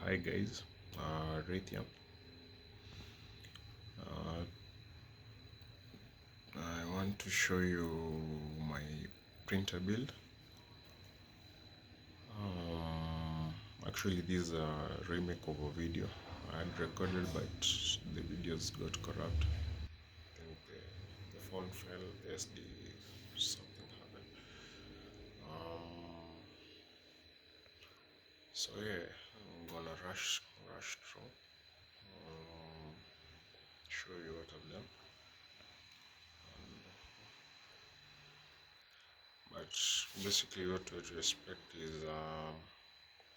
Hi guys, right here. Uh, I want to show you my printer build. Actually, this is a remake of a video I had recorded, but the videos got corrupt. I think the phone fell, the SD, something happened. Um, so yeah, I'm gonna rush through, um, show you what I've done. But basically, what to expect is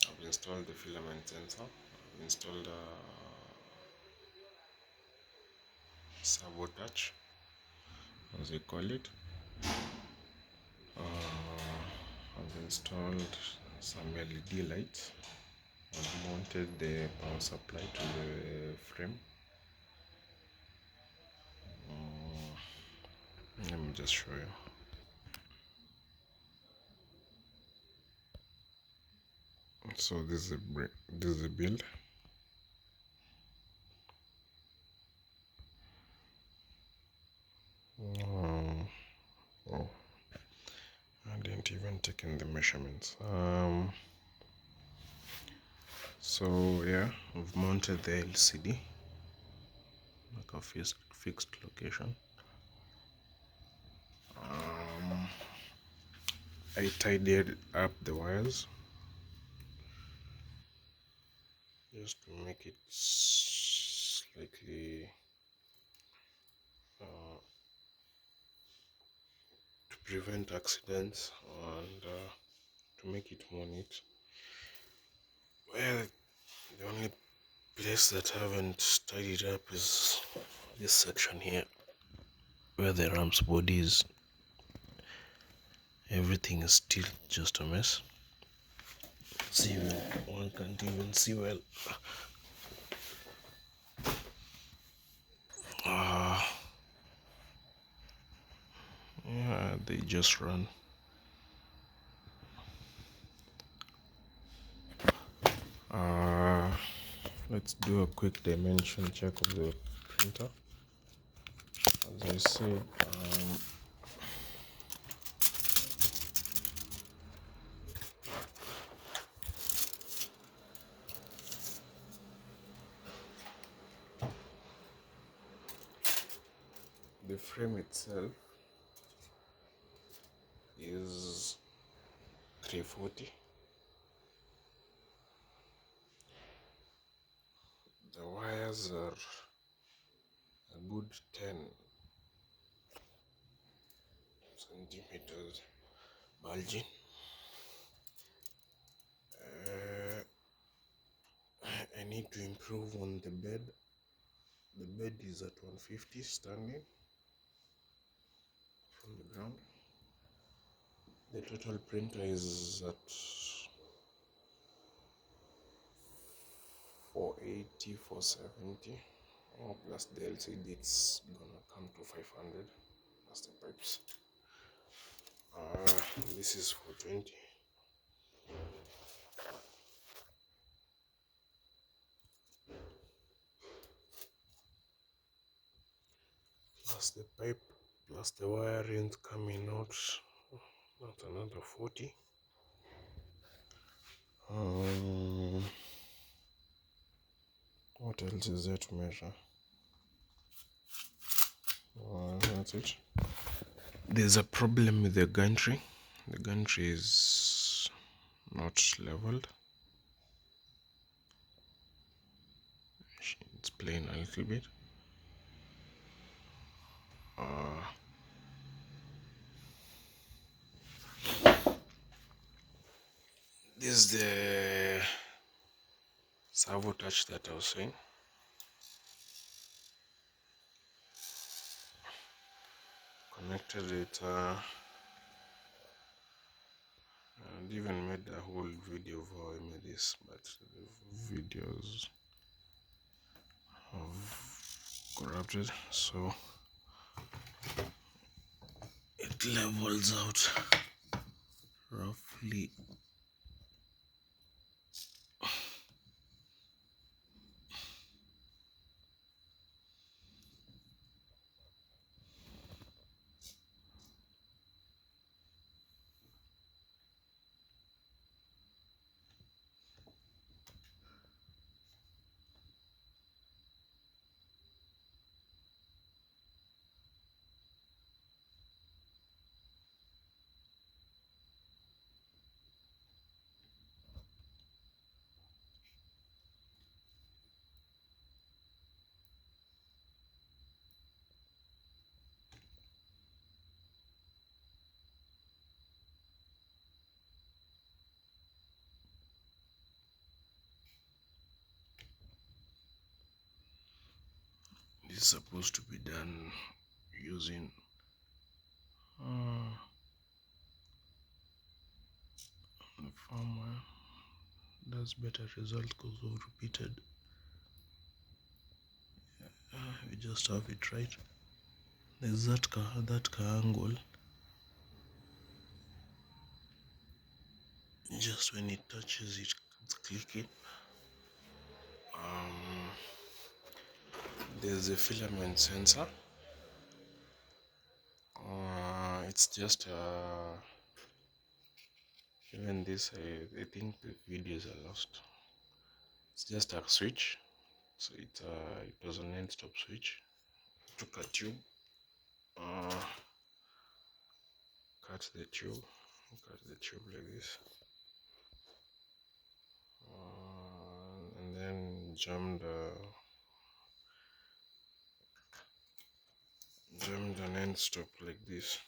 I've installed the filament sensor. I've installed a servo touch, as they call it. I've installed some LED lights. I've mounted the power supply to the frame. Let me just show you. So this is the build. Oh, I didn't even take in the measurements. So yeah, I've mounted the LCD like a fixed location. I tidied up the wires just to make it slightly to prevent accidents and to make it more neat. Well, the only place that I haven't tidied up is this section here where the ramp's body is. Everything is still just a mess. See, one can't even see well. Yeah, they just run. Let's do a quick dimension check of the printer. As I said, the frame itself is 340. The wires are a good 10 centimeters bulging. I need to improve on the bed. The bed is at 150 standing from the ground. The total printer is at 480, 470. Oh, plus the LCD, it's gonna come to 500. Plus the pipes. This is 420. Plus the pipe, plus the wiring coming out, not another 40. What else is there to measure? That's it. There's a problem with the gantry. The gantry is not leveled. It's playing a little bit. This is the servo touch that I was saying. Connected it and even made a whole video of how I made this, but the videos have corrupted, so it levels out roughly is supposed to be done using the firmware. Does better result because of repeated. We just have it right. There's that angle. Just when it touches it, it's clicking. There's a filament sensor. It's just even this. I think the videos are lost. It's just a switch. So it was an end-stop switch. Took a tube. Cut the tube like this, and then jammed an end stop like this.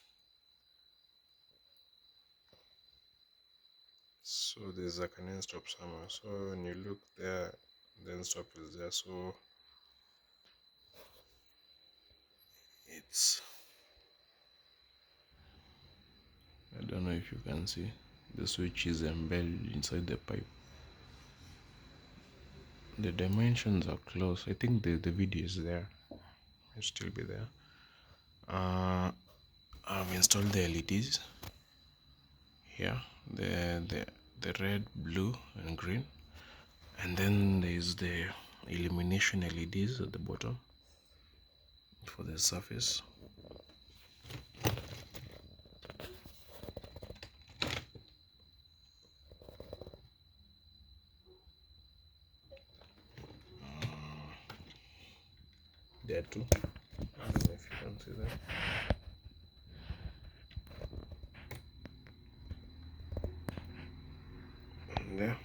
So there's like an end stop somewhere. So when you look there, the end stop is there. So I don't know if you can see, the switch is embedded inside the pipe. The dimensions are close. I think the video is there. It'll still be there. I've installed the LEDs here, the red, blue and green, and then there's the illumination LEDs at the bottom for the surface. There too. I don't know if you can see that. And there.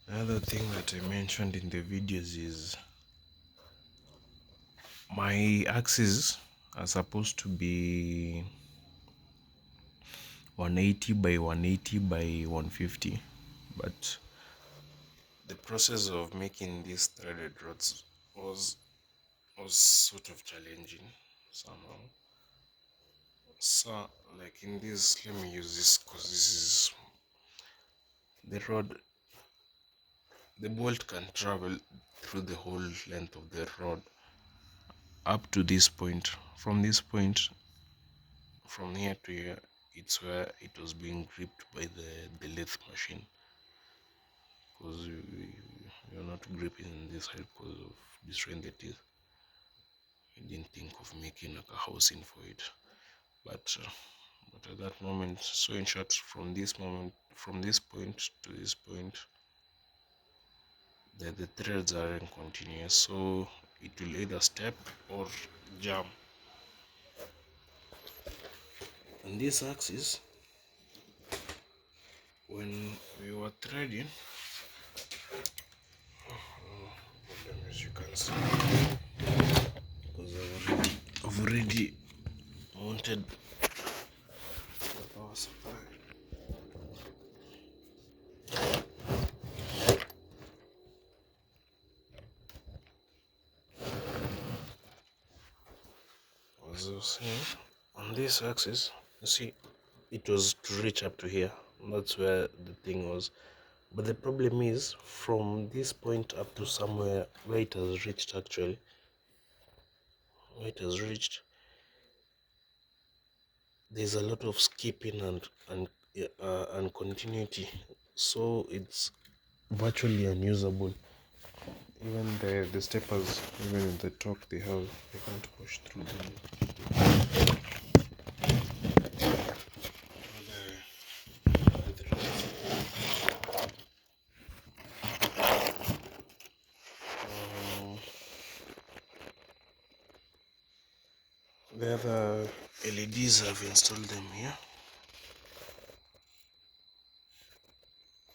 Another thing that I mentioned in the videos is my axes are supposed to be 180 by 180 by 150, but the process of making these threaded rods was sort of challenging somehow. So like in this, let me use this because this is the rod. The bolt can travel through the whole length of the rod up to this point. From this point, from here to here, it's where it was being gripped by the lathe machine, because you're not gripping this side because of destroying the teeth. We didn't think of making like a housing for it, but at that moment, so in short, from this point to this point, the threads are in continuous, so it will either step or jam. And this axis, when we were threading, as you can see, because I've already mounted the power supply. As I was saying, on this axis, you see, it was to reach up to here. That's where the thing was. But the problem is, from this point up to somewhere where it has reached, actually, where it has reached, there's a lot of skipping and continuity, so it's virtually unusable. Even the steppers, even in the top, they can't push through them. The other LEDs, I've installed them here.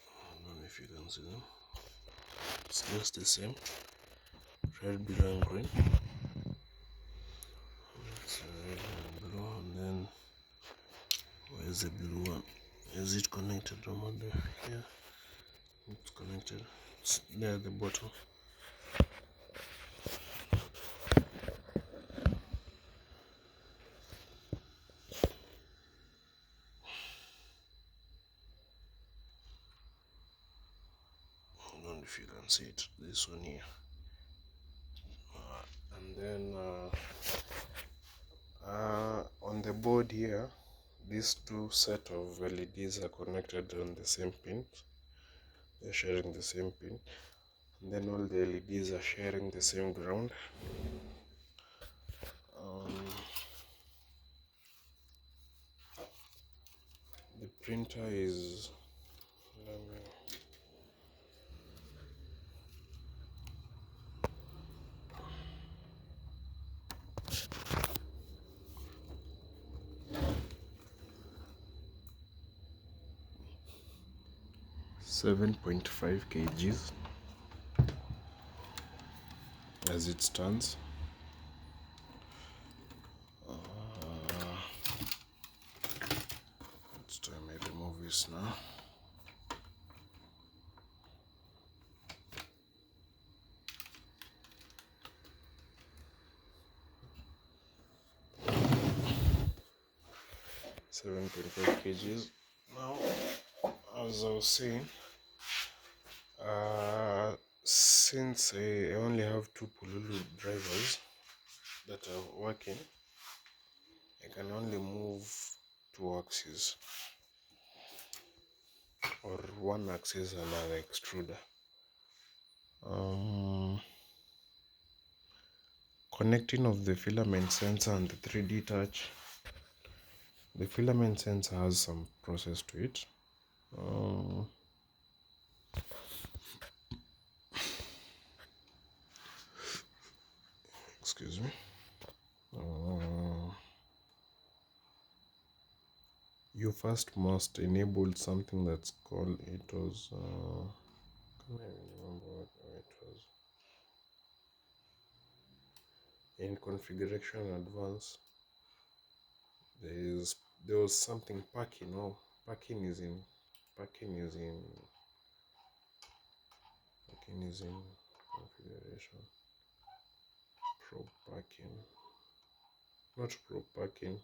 I don't know if you can see them. It's just the same, red, blue and green. It's red and blue, and then where's the blue one? Is it connected? Here, it's connected. It's there at the bottom. if you can see it, this one here. And then on the board here, these two set of LEDs are connected on the same pin. They're sharing the same pin, and then all the LEDs are sharing the same ground. The printer is, let me, 7.5 kgs as it stands. Let's try and remove this now. Seven point five kgs. Now, as I was saying, since I only have two Pululu drivers that are working, I can only move two axes, or one axis and an extruder. Connecting of the filament sensor and the 3D touch. The filament sensor has some process to it. Excuse me. You first must enable something that's called, it was, can I remember what it was? In configuration advanced, there was something packing. Oh, packing is in configuration. Pro packing, not pro packing.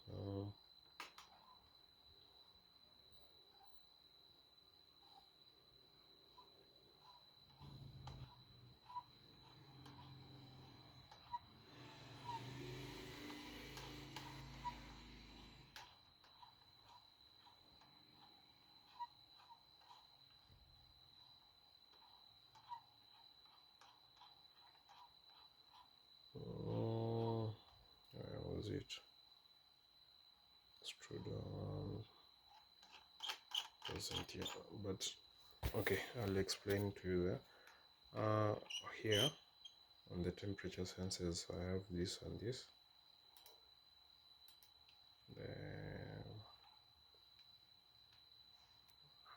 Where was it? Extruder wasn't here, but okay, I'll explain to you there. Here on the temperature sensors, I have this and this. The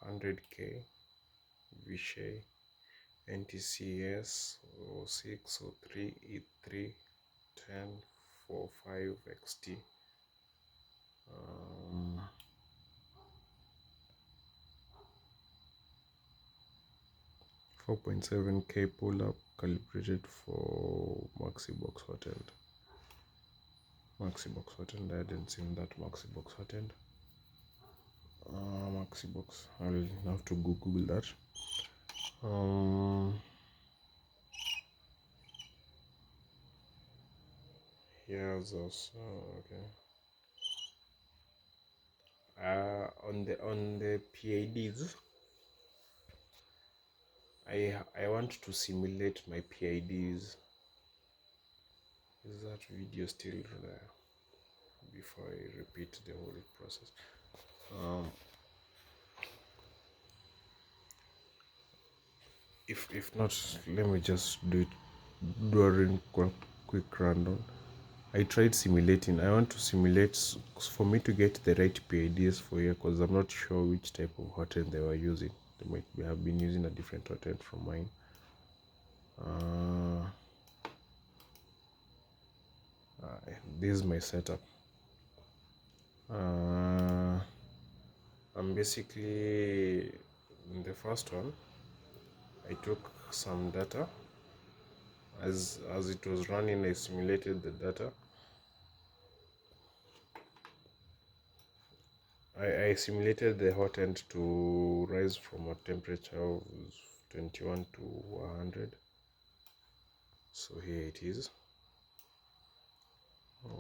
100K Vishay NTCS 06 03 E3 10 45 XT. 4.7K pull-up calibrated for Maxi box hot end. Maxi box hot end, I hadn't seen that Maxi box hot end. Maxi box, I'll have to Google that. Here's also, okay. On the PIDs, I want to simulate my PIDs. Is that video still there? Before I repeat the whole process. If not, let me just do it during quick rundown. I tried simulating. I want to simulate for me to get the right PIDs for here, because I'm not sure which type of hot end they were using. They might have been using a different hot end from mine. This is my setup. I'm basically, in the first one, I took some data. As it was running, I simulated the data. I simulated the hot end to rise from a temperature of 21 to 100. So here it is,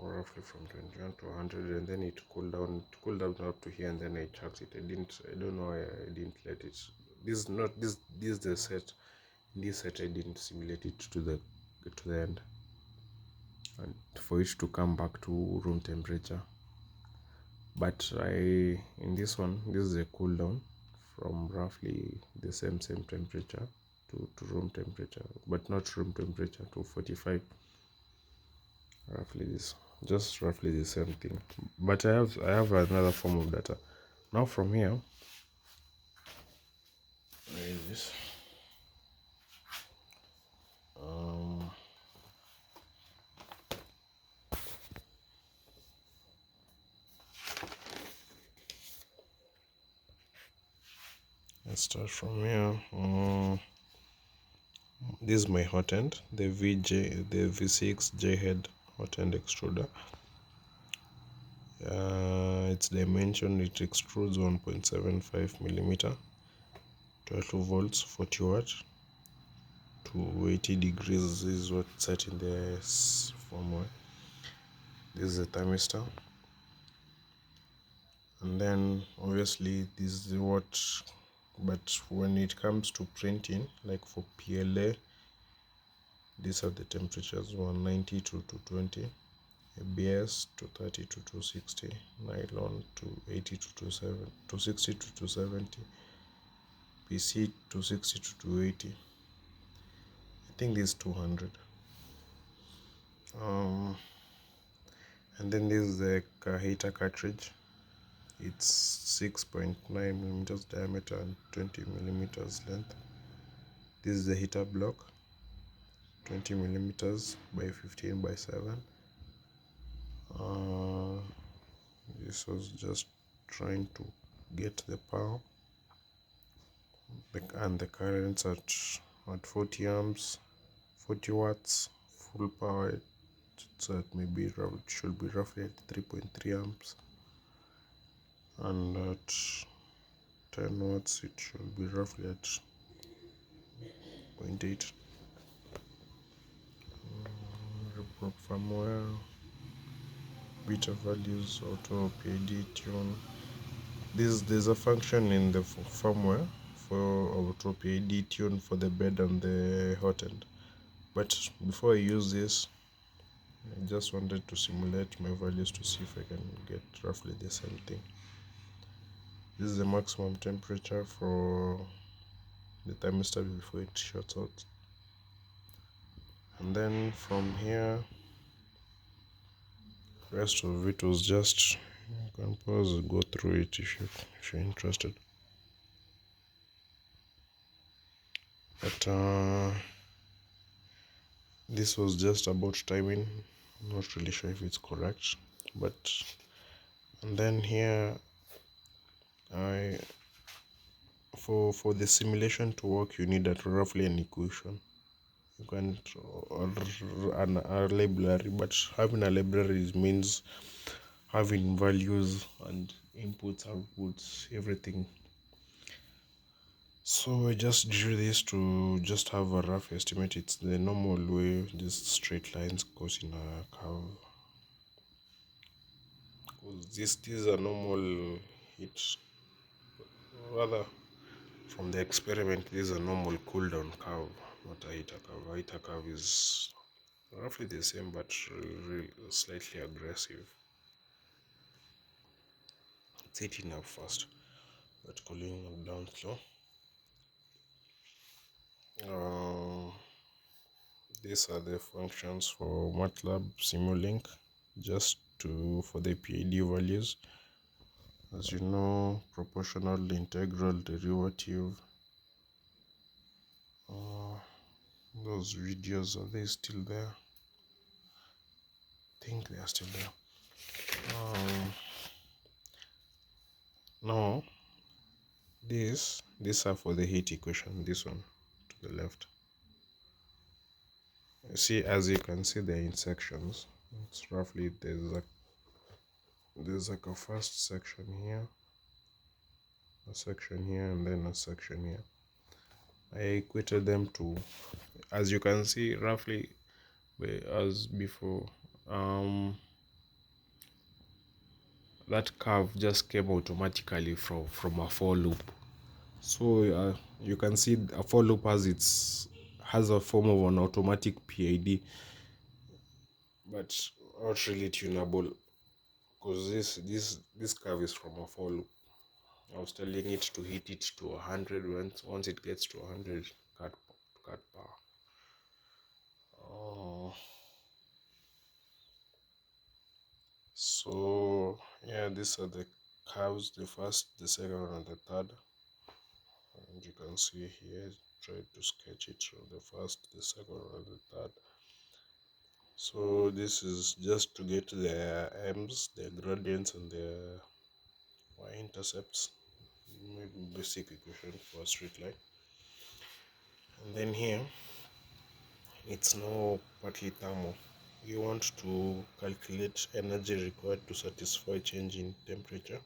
roughly from 21 to 100, and then it cooled down up to here, and then I checked it. I don't know why I didn't let it. This is not this is the set. In this set I didn't simulate it to the end, and for it to come back to room temperature. But in this one, this is a cool down from roughly the same temperature to room temperature, but not room temperature, to 45. Roughly this, just roughly the same thing. But I have another form of data. Now from here, where is this? Let's start from here. This is my hot end, the V6 J head hot end extruder. Its dimension, it extrudes 1.75 millimeter, 12 volts, 40 watt to 80 degrees. This is what's set in the firmware. This is a thermistor, and then obviously this is what. But when it comes to printing, like for PLA, these are the temperatures: 190 to 220, ABS 230 to 260, nylon to 80 to 260 to 270, PC 260 to 280. I think this is 200. And then this is the heater cartridge. It's 6.9 millimeters diameter and 20 millimeters length. This is the heater block, 20 millimeters by 15 by 7. This was just trying to get the power and the currents at 40 amps, 40 watts, full power. So it should be roughly at 3.3 amps, and at 10 watts it should be roughly at 0.8. Report firmware, beta values, auto PID tune. There's a function in the firmware for auto PID tune for the bed and the hot end. But before I use this, I just wanted to simulate my values to see if I can get roughly the same thing. This is the maximum temperature for the thermistor before it shuts out. And then from here, rest of it was just, you can pause and go through it if you're interested. But this was just about timing. I'm not really sure if it's correct, but and then here for the simulation to work, you need roughly an equation. You can or a library, but having a library means having values and inputs, outputs, everything. So I just drew this to just have a rough estimate. It's the normal way, just straight lines goes in a curve. This is a normal heat, rather from the experiment. This is a normal cool down curve, not a heater curve. A heater curve is roughly the same, but slightly aggressive. It's heating up fast, but cooling down slow. These are the functions for MATLAB Simulink, just for the PID values. As you know, proportional, integral, derivative. Those videos, are they still there? I think they are still there. Now, these are for the heat equation. This one to the left. You see, as you can see, they're in sections. It's roughly there's like a first section here, a section here, and then a section here. I equated them to, as you can see, roughly as before. That curve just came automatically from a for loop. So you can see a for loop has a form of an automatic PID, but not really tunable, because this curve is from a for loop. I was telling it to hit it to 100. Once it gets to 100, cut power. Oh, so yeah, these are the curves: the first, the second, and the third. And you can see here, try to sketch it from the first, the second, and the third. So this is just to get the m's, the gradients, and the y-intercepts. Maybe basic equation for a straight line. And then here, it's now partly thermal. You want to calculate energy required to satisfy change in temperature.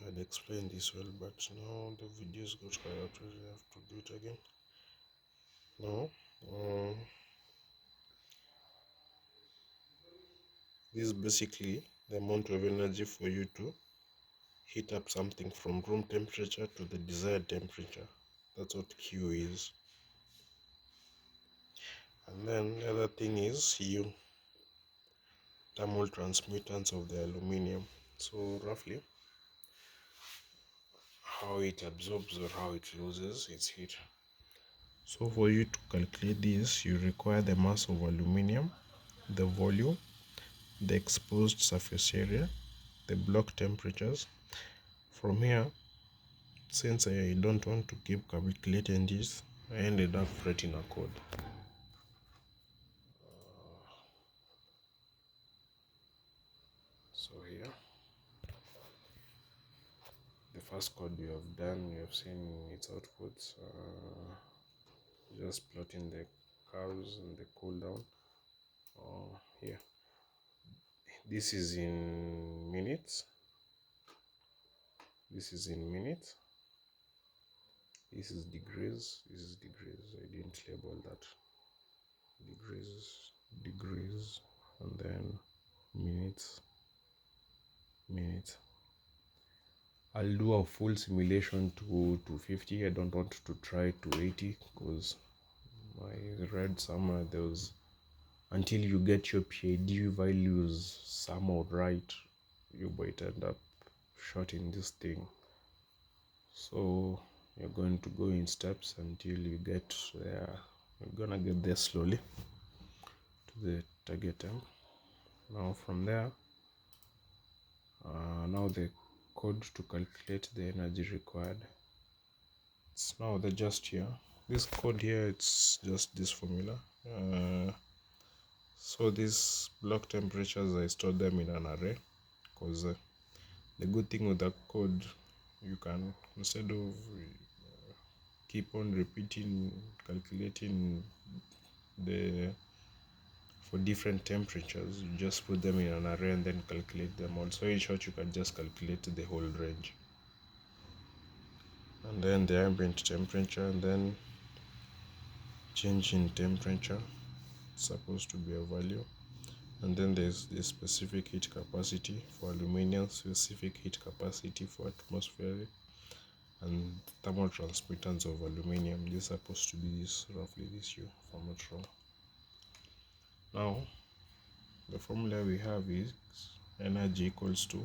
I'd explained this well, but now the videos got cut out, I have to do it again. Now, this is basically the amount of energy for you to heat up something from room temperature to the desired temperature. That's what Q is. And then the other thing is U, thermal transmittance of the aluminium. So roughly how it absorbs or how it loses its heat. So for you to calculate this, you require the mass of aluminium, the volume, the exposed surface area, the block temperatures. From here, since I don't want to keep calculating this, I ended up writing a code. So here, the first code we have done, you have seen its outputs. Just plotting the curves and the cooldown. Here, this is in minutes. This is in minutes. This is degrees. This is degrees. I didn't label that. Degrees, and then minutes. I'll do a full simulation to 250. I don't want to try 280 because I read somewhere there was, until you get your PID values somehow right, you might end up shorting this thing. So you're going to go in steps until you get there. You're gonna get there slowly to the target temp. Now from there, now the code to calculate the energy required. It's now the just here. This code here, it's just this formula. So these block temperatures, I stored them in an array, because the good thing with the code, you can, instead of keep on repeating calculating the for different temperatures, you just put them in an array and then calculate them all. So in short, you can just calculate the whole range, and then the ambient temperature, and then change in temperature, it's supposed to be a value. And then there's the specific heat capacity for aluminium, specific heat capacity for atmospheric, and thermal transmittance of aluminium. This is supposed to be this, roughly this U, if I'm not wrong. Now the formula we have is energy equals to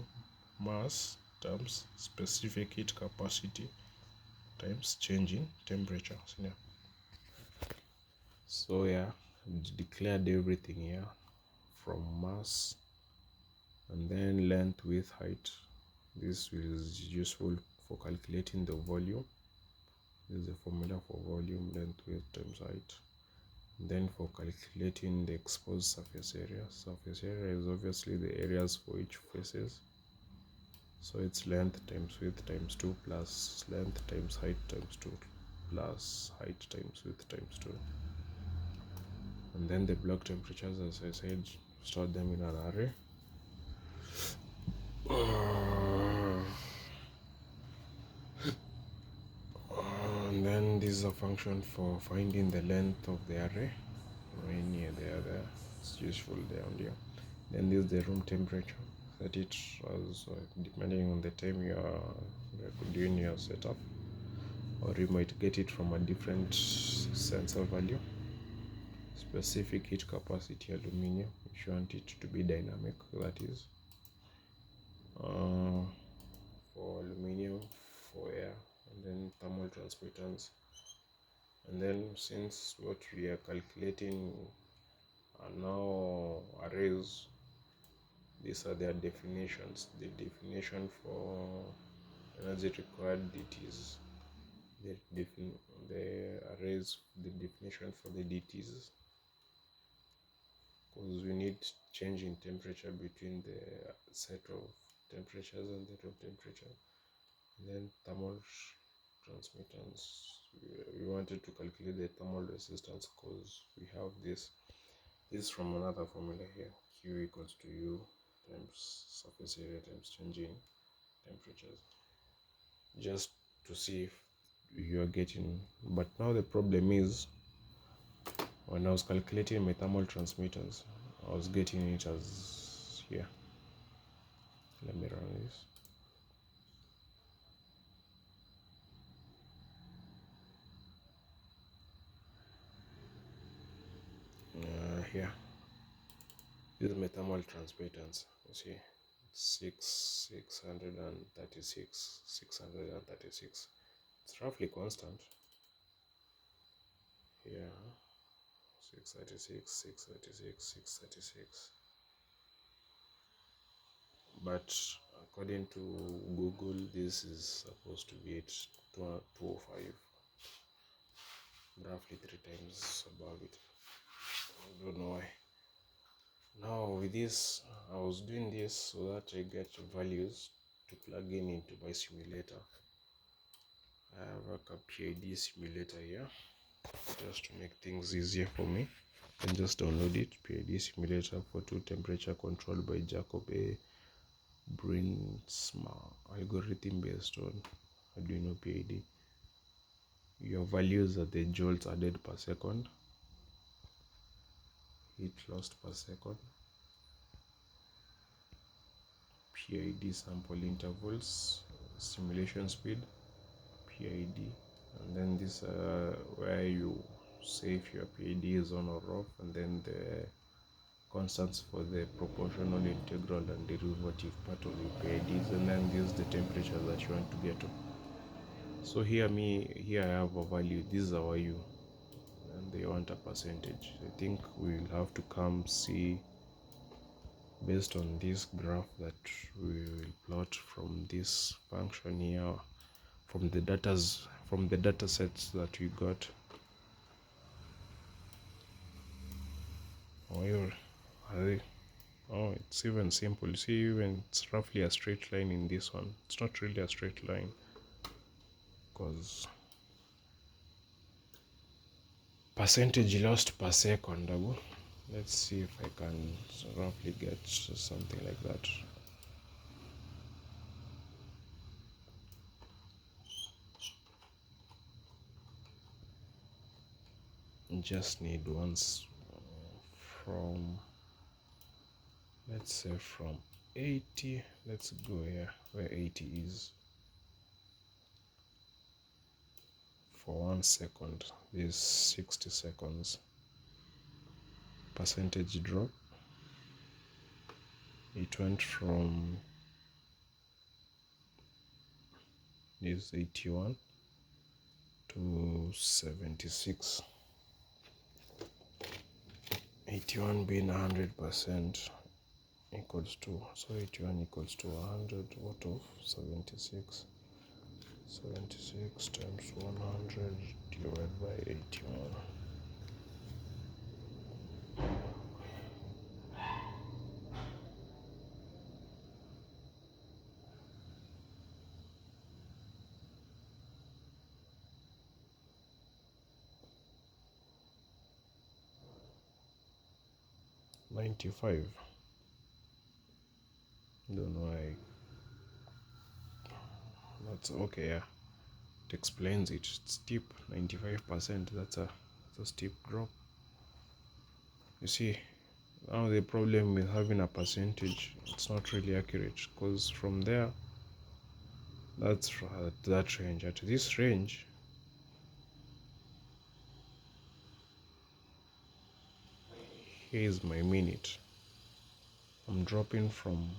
mass times specific heat capacity times change in temperature. So yeah, declared everything here from mass, and then length, width, height. This is useful for calculating the volume. This is the formula for volume: length, width times height. And then for calculating the exposed surface area, surface area is obviously the areas for each faces. So it's length times width times 2 plus length times height times 2 plus height times width times 2. And then the block temperatures, as I said, store them in an array. is a function for finding the length of the array. Right near there, it's useful there on here. Then this is the room temperature. Set it as depending on the time you are doing your setup, or you might get it from a different sensor value. Specific heat capacity aluminium, if you want it to be dynamic, that is. For aluminium, for air, and then thermal transmittance. And then since what we are calculating are now arrays, these are their definitions. The definition for energy required, DTs. The arrays, the definition for the DTs, because we need change in temperature between the set of temperatures and the room temperature. And then thermal transmittance, we wanted to calculate the thermal resistance because we have this from another formula here. Q equals to U times surface area times change in temperatures, just to see if you are getting. But now the problem is, when I was calculating my thermal transmitters, I was getting it as here. Let me run this. Here, this is my thermal transmittance. You see, 636. It's roughly constant. Here, 636. But according to Google, this is supposed to be at 205, roughly 3 times above it. I don't know why. Now with this, I was doing this so that I get values to plug in into my simulator. I have a PID simulator here, just to make things easier for me. I can just download it. PID simulator for 2 temperature controlled by Jacob A. Brinsma algorithm based on Arduino PID. Your values are the joules added per second, heat lost per second, PID sample intervals, simulation speed, PID, and then this where you say if your PID is on or off, and then the constants for the proportional, integral, and derivative part of the PIDs, and then this is the temperature that you want to get to. So here I have a value. This is our U, and they want a percentage. I think we'll have to come see, based on this graph that we will plot from this function here, from the data sets that we got. Oh, it's even simple. You see, even it's roughly a straight line in this one. It's not really a straight line, because percentage lost per second. Let's see if I can roughly get something like that. Just need ones from, let's say from 80. Let's go here where 80 is. For 1 second, this 60 seconds. Percentage drop. It went from this 81 to 76. 81 being 100% equals to, so 81 equals to 100 what of 76. 76 times 100 divided by 81. $95. Don't know why. That's okay, yeah. It explains it. It's steep, 95%. That's a steep drop. You see, now the problem with having a percentage, it's not really accurate, because from there, that's at that range. At this range, here is my minute. I'm dropping from,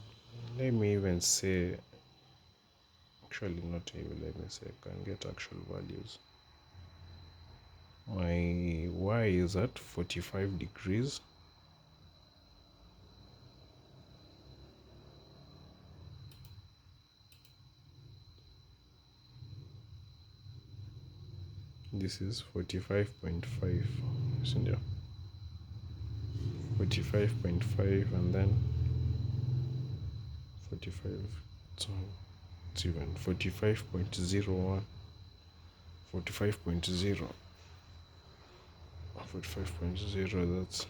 let me even say, actually not even, let me say, I can get actual values. My Y is at 45 degrees. This is 45.5, isn't there? 45.5 and then 45, so it's even 45.01, 45.0, 45.0, that's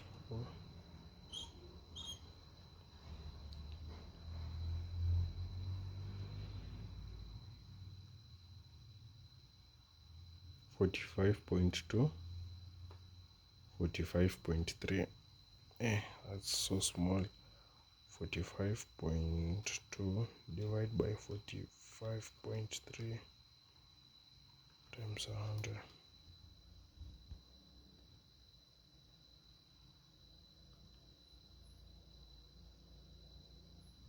45.2, 45.3. That's so small. 45.2 divided by 45.3 times 100.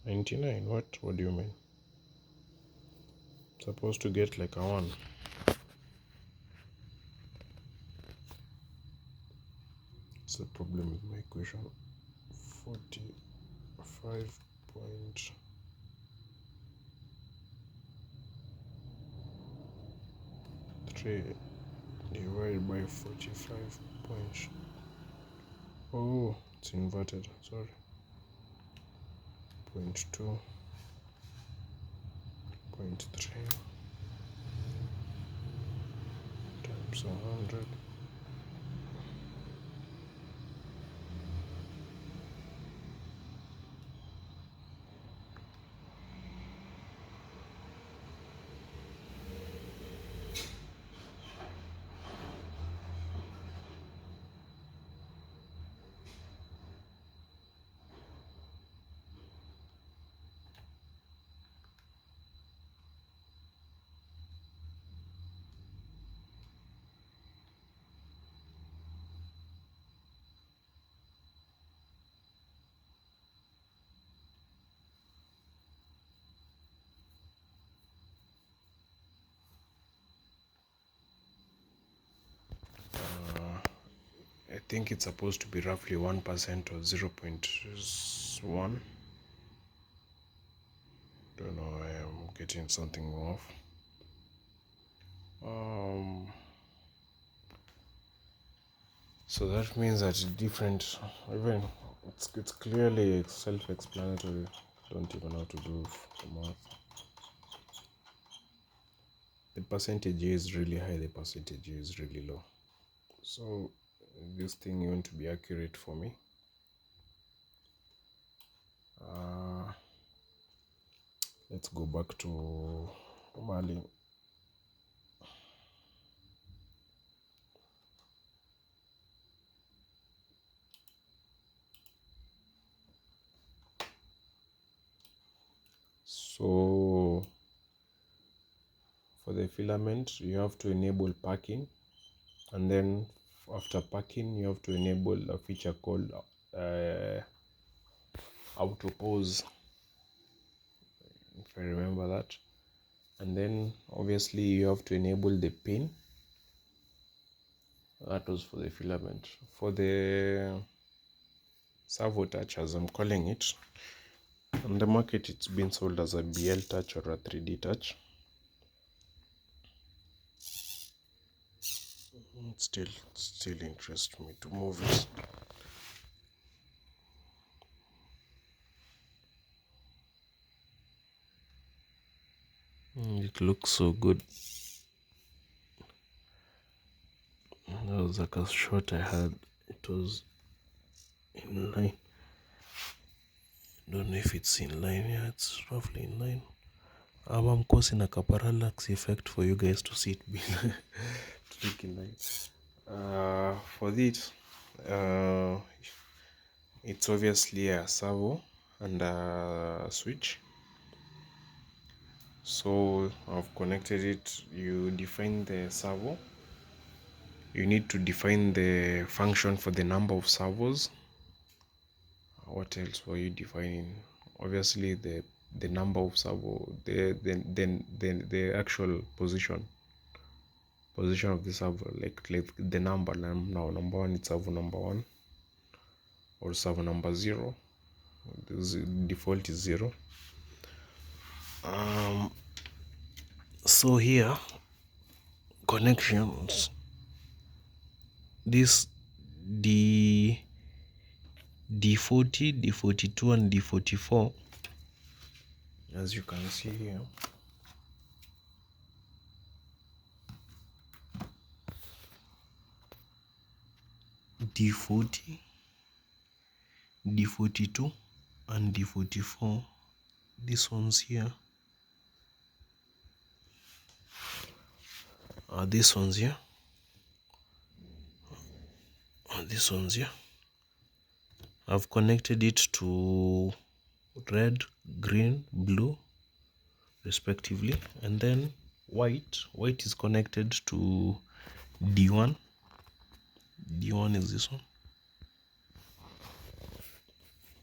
99. What do you mean? Supposed to get like a 1. What's the problem with my equation? 45.3 divided by 45 point. Oh, it's inverted. Sorry. 0.2, 0.3 times 100. I think it's supposed to be roughly 1% or 0.1. Don't know, I am getting something off. So that means that different, even it's clearly self-explanatory. Don't even know how to do the math. The percentage is really high, the percentage is really low. So this thing you want to be accurate for me. Let's go back to Mali. So for the filament, you have to enable packing, and then after packing, you have to enable a feature called auto pause, if I remember that. And then obviously you have to enable the pin. That was for the filament. For the servo touch, as I'm calling it, on the market it's been sold as a BL touch or a 3D touch. It still interests me to move it. It looks so good. That was like a shot I had. It was in line. Don't know if it's in line. Yeah, it's roughly in line. I'm causing a parallax effect for you guys to see it being looking nice. For this, it's obviously a servo and a switch. So I've connected it. You define the servo. You need to define the function for the number of servos. What else were you defining? Obviously the number of servo, the actual position of the servo, like the number. Now number one, it's servo number one or servo number 0. This default is 0. So here, connections, this D40, D42 and D44, as you can see here, D40, D42 and D44, these ones here are these ones here, these ones here. I've connected it to red, green, blue respectively, and then white is connected to D1. D1 is this one.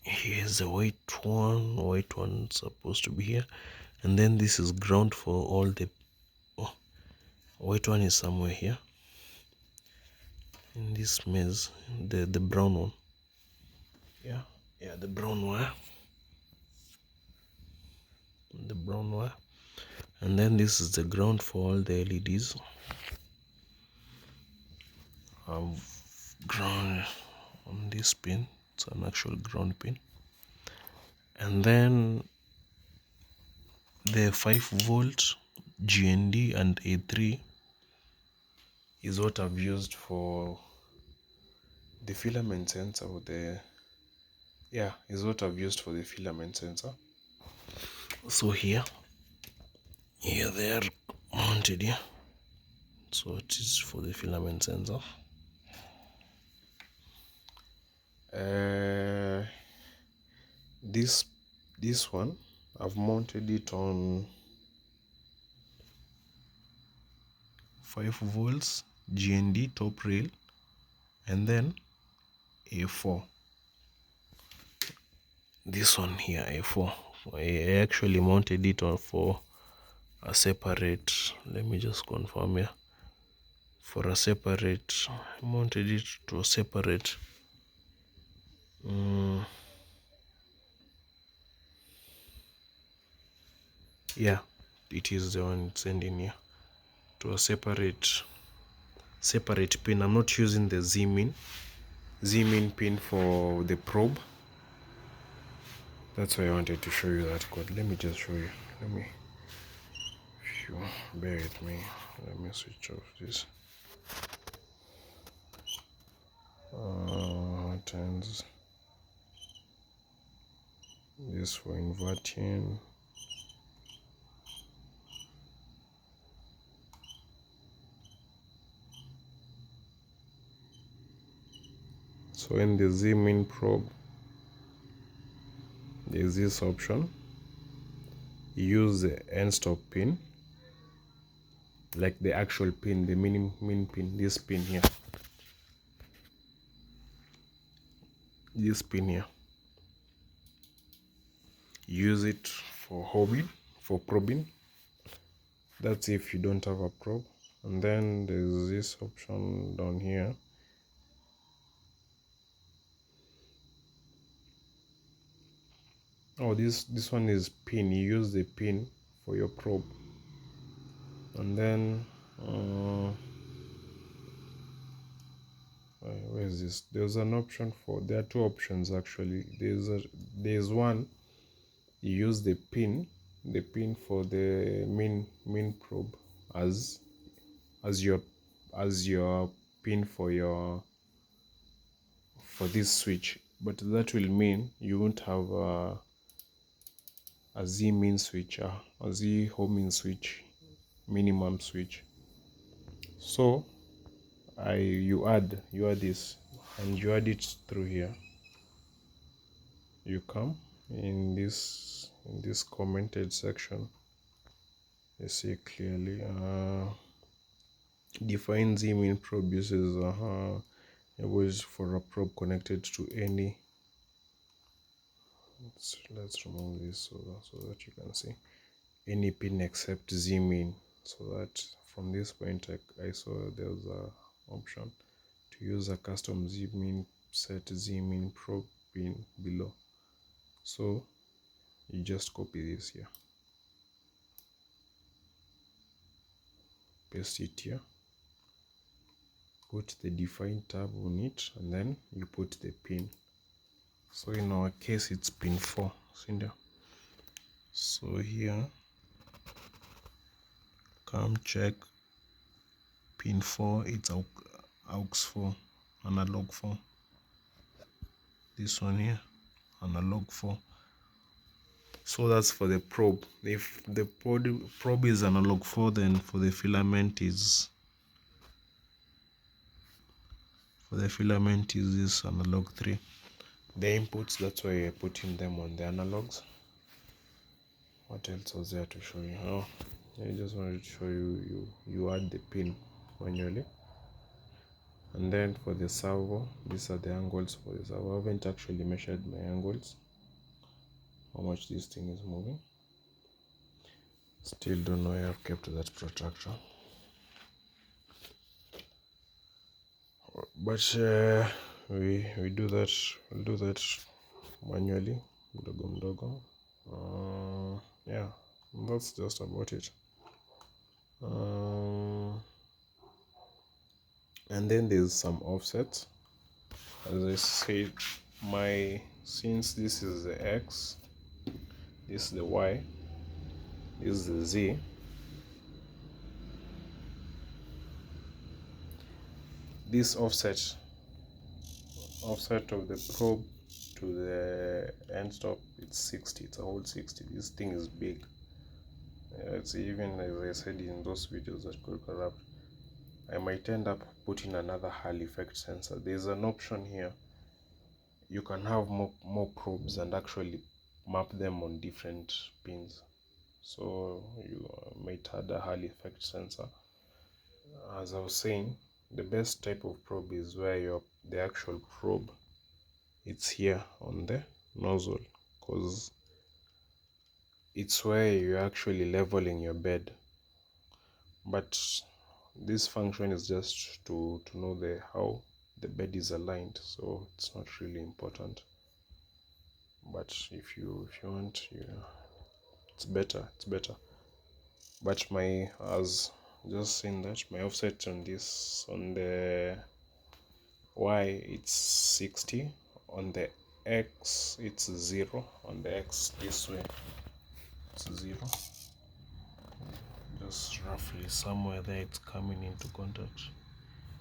Here's the white one supposed to be here, and then this is ground for all the white one is somewhere here in this maze, the brown one. Yeah, the brown wire, and then this is the ground for all the LEDs. I've ground on this pin, it's an actual ground pin, and then the 5-volt GND and A3 is what I've used for the filament sensor, is what I've used for the filament sensor. So here they are mounted here. So it is for the filament sensor. This one, I've mounted it on 5 volts GND top rail, and then A4. This one here, A4. I actually mounted it on for a separate. Let me just confirm here. For a separate, I mounted it to a separate. Yeah, it is the one it's ending here, to a separate pin. I'm not using the Z-min pin for the probe. That's why I wanted to show you that code. Let me just show you. If you bear with me, let me switch off this. Turns this for inverting. So in the Z-min probe, there's this option. Use the end stop pin, like the actual pin, the min pin, this pin here. This pin here. Use it for probing. That's if you don't have a probe. And then there's this option down here. Oh, this one is pin. You use the pin for your probe. And then where is this? There's an option for, there are two options actually. There's one, you use the pin for the min probe as your pin for this switch, but that will mean you won't have a Z min switch, a Z homing switch, minimum switch. So you add this, and you add it through here. You come in this commented section, you see clearly define Z min probe uses it was for a probe connected to any. Let's remove this so that you can see any pin except Z min, so that from this point I saw there was a option to use a custom Z min set Z min probe pin below. So you just copy this here, paste it here, put the define tab on it, and then you put the pin. So in our case it's pin 4, see there. So here, come check pin 4, it's aux 4, analog 4. This one here, analog 4. So that's for the probe. If the probe is analog 4, then for the filament is this analog 3. The inputs, that's why I put in them on the analogs. What else was there to show you? Oh, I just wanted to show you add the pin manually. And then for the servo, these are the angles for the servo. I haven't actually measured my angles, how much this thing is moving. Still don't know where I've kept that protractor. But we do that. We'll do that manually, mdogo. Yeah, that's just about it. And then there's some offsets. As I said, since this is the X, this is the Y, this is the Z. This offset of the probe to the end stop, it's 60. It's a whole 60. This thing is big. It's even, as I said in those videos that could corrupt, I might end up putting another Hall effect sensor. There's an option here. You can have more probes and actually map them on different pins. So you might add a Hall effect sensor. As I was saying, the best type of probe is where the actual probe, it's here on the nozzle, because it's where you're actually leveling your bed. But this function is just to know how the bed is aligned, so it's not really important. But if you want, it's better. But as just saying that, my offset on this, on the Y, it's 60. On the X, it's 0. On the X this way, it's 0. Just roughly somewhere there, it's coming into contact.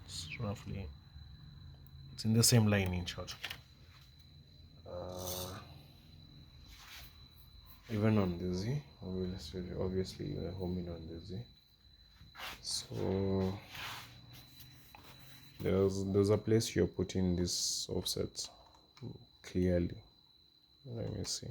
It's roughly, it's in the same line, in short. Even on the Z, obviously you are homing on the Z. So there's a place you're putting this offset clearly. Let me see.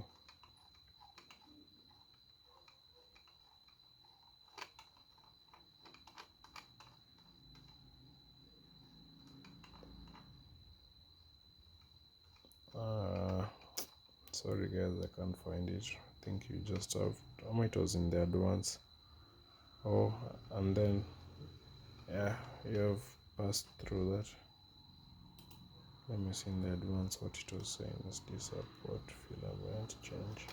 Sorry guys, I can't find it. I think you just have, it was in the advance. Oh, and then yeah, you have passed through that. Let me see in the advance what it was saying. Is this support filament change?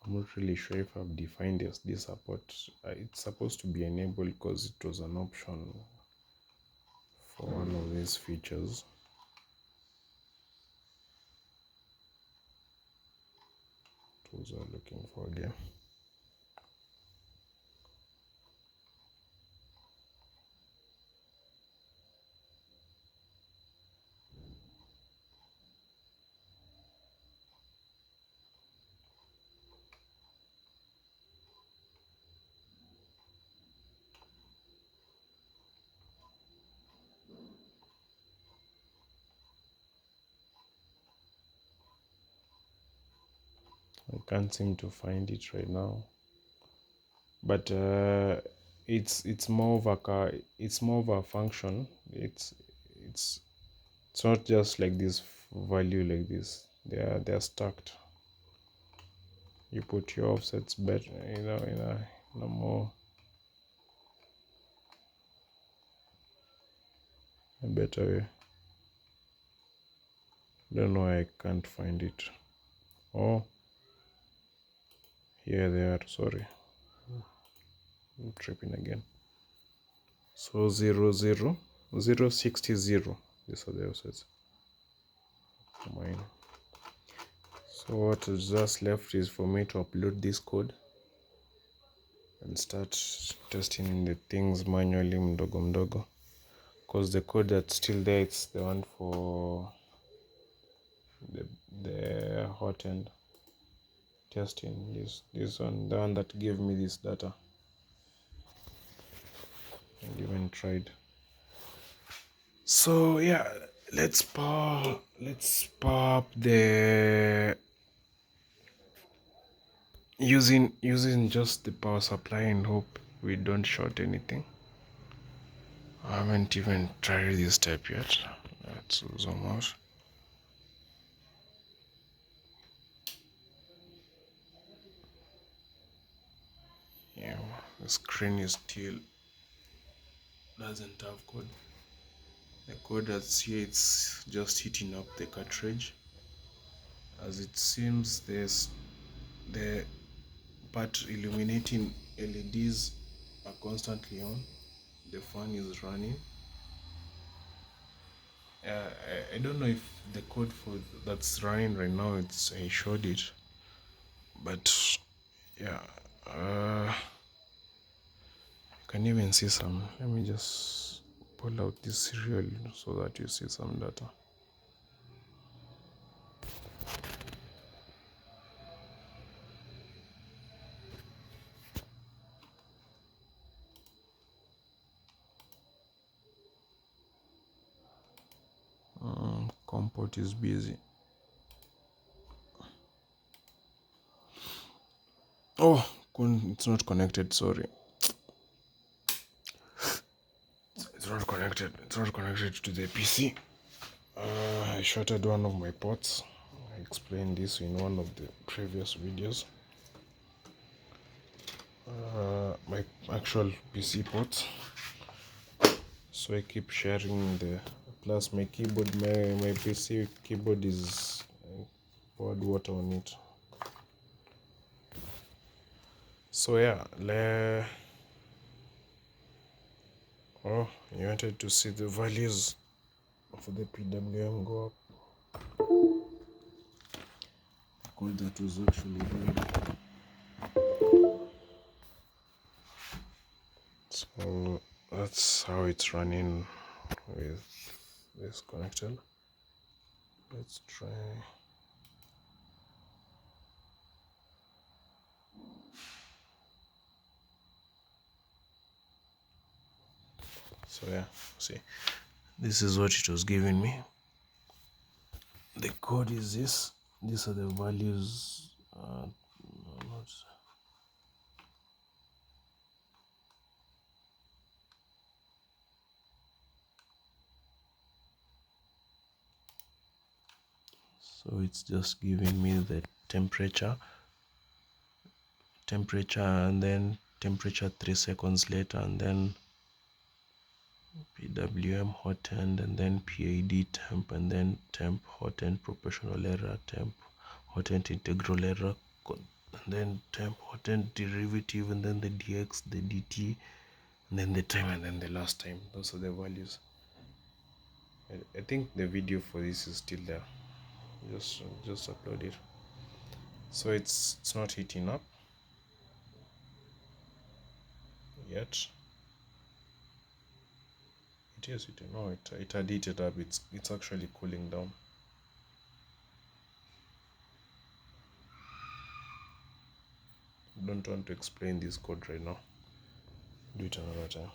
I'm not really sure if I've defined this support. It's supposed to be enabled because it was an option for one of these features. those are looking for again. I can't seem to find it right now, but it's more of a function. It's not just like this value like this. They're stacked. You put your offsets better, in a more a better way. Don't know why I can't find it. Oh, here they are. Sorry, I'm tripping again. So 00060. These are the offsets. Mine. So what is just left is for me to upload this code and start testing the things manually mdogo mdogo, because the code that's still there, it's the one for the hot end testing. This one, the one that gave me this data, and even tried. So yeah, let's power up the using just the power supply and hope we don't short anything. I haven't even tried this step yet. Let's zoom out. Yeah, the screen is still doesn't have code. The code that's here, it's just heating up the cartridge. As it seems, there's the part illuminating LEDs are constantly on. The fan is running. I don't know if the code for that's running right now, I showed it, but yeah, you can even see some. Let me just pull out this serial so that you see some data. Comport is busy. Oh, it's not connected. Sorry, it's not connected. It's not connected to the PC. I shorted one of my ports. I explained this in one of the previous videos. My actual PC port. So I keep sharing the plus my keyboard. My PC keyboard is poured water on it. So yeah, oh, you wanted to see the values of the PWM go up. Code that was actually doing. So that's how it's running with this connected. Let's try. So yeah, see, this is what it was giving me. The code is this. These are the values. So it's just giving me the temperature, and then temperature 3 seconds later, and then PWM hot end, and then PID temp, and then temp hot end proportional error, temp hot end integral error, and then temp hot end derivative, and then the dx, the dt, and then the time, and then the last time. Those are the values. I think the video for this is still there. Just upload it. So it's not heating up yet. It is heating. No, it had heated up. It's actually cooling down. Don't want to explain this code right now. Do it another time.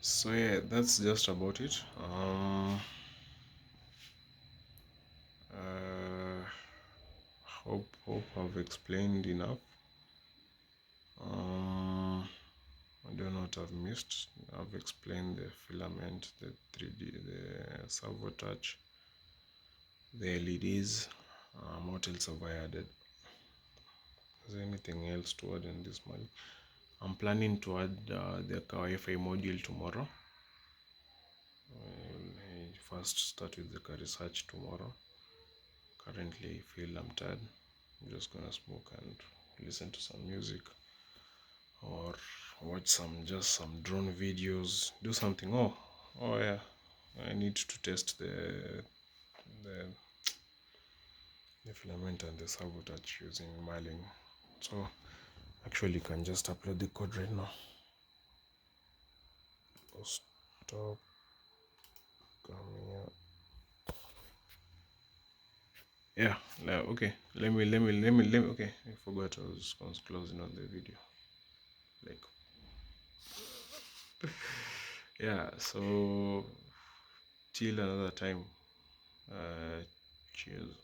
So yeah, that's just about it. Hope I've explained enough. I don't know what I've missed. I've explained the filament, the 3D, the servo touch, the LEDs. What else have I added? Is there anything else to add in this one? I'm planning to add the Wi-Fi module tomorrow. I first start with the research tomorrow. Currently feel I'm tired. I'm just gonna smoke and listen to some music or watch some drone videos, do something. Oh yeah, I need to test the, the filament and the servo touch using mailing. So actually you can just upload the code right now. Stop coming out. Yeah, okay, let me okay, I forgot I was closing on the video, like, yeah. So till another time, cheers.